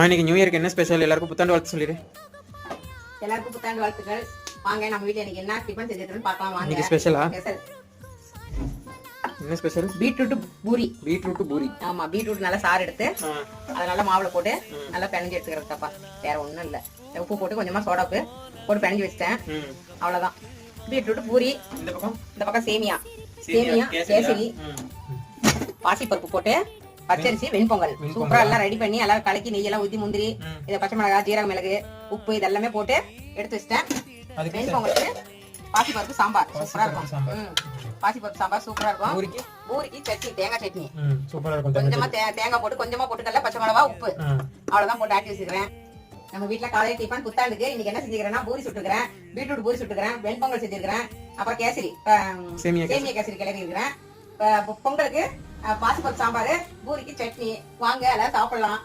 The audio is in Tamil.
இன்னைக்கு நியூ இயருக்கு என்ன ஸ்பெஷல்? எல்லாருக்கும் புத்தாண்டு வாழ்த்து சொல்லிடு. எல்லாருக்கும் புத்தாண்டு வாழ்த்துக்கள். வாங்க நம்ம வீட்ல இன்னைக்கு என்ன டிஃபன் செஞ்சிருக்கோம்னு பார்க்கலாம் வாங்க. இன்னைக்கு ஸ்பெஷலா? ஸ்பெஷல். என்ன special? Beetroot puri. Beetroot puri. ஆமா, பீட்ரூட் நல்லா சாறு எடுத்து அதனால மாவுல போட்டு நல்லா பிணைஞ்சு எடுத்துக்கிறது தப்பா. வேற ஒண்ணும் இல்ல. உப்பு போட்டு கொஞ்சமா சோடாப்பு போட்டு பிணைஞ்சு வச்சிட்டேன். அவ்வளவுதான். பீட்ரூட் பூரி. இந்த பக்கம் சேமியா கேசரி பாசிப்பருப்பு போட்டு பச்சரிசி வெண்பொங்கல் சூப்பரா எல்லாம் ரெடி பண்ணி எல்லாம் கலக்கி நெய்யெல்லாம் ஊத்தி முந்திரி இதை பச்சை மிளகாய் ஜீரக மிளகு உப்பு இதெல்லாமே போட்டு எடுத்து வச்சிட்டேன். வெண்பொங்கலுக்கு பாசிப்பருப்பு சாம்பார் சூப்பரா இருக்கும். பாசிப்பருப்பு சாம்பார் சூப்பரா இருக்கும். பூரிக்கு சட்னி தேங்காய் சட்னி சூப்பரா இருக்கும். கொஞ்சமா தேங்காய் போட்டு கொஞ்சமா போட்டுக்கல பச்சை மிளகா உப்பு அவ்வளவுதான் போட்டு ஆட்டி வச்சுக்கிறேன். நம்ம வீட்டுல காலையில டிஃபன் புத்தாண்டுக்கு இன்னைக்கு என்ன செஞ்சுக்கிறேன்னா பூரி சுட்டுக்கிறேன். பீட்ரூட் பூரி சுட்டுக்கிறேன். வெண்பொங்கல் செஞ்சிருக்கிறேன். அப்புறம் கேசரி சேமியா கேசரி கிளறி இருக்கிறேன். பொங்கலுக்கு பாசிப்பருப்பு சாம்பார் பூரிக்கு சட்னி. வாங்க எல்லாரும் சாப்பிடலாம்.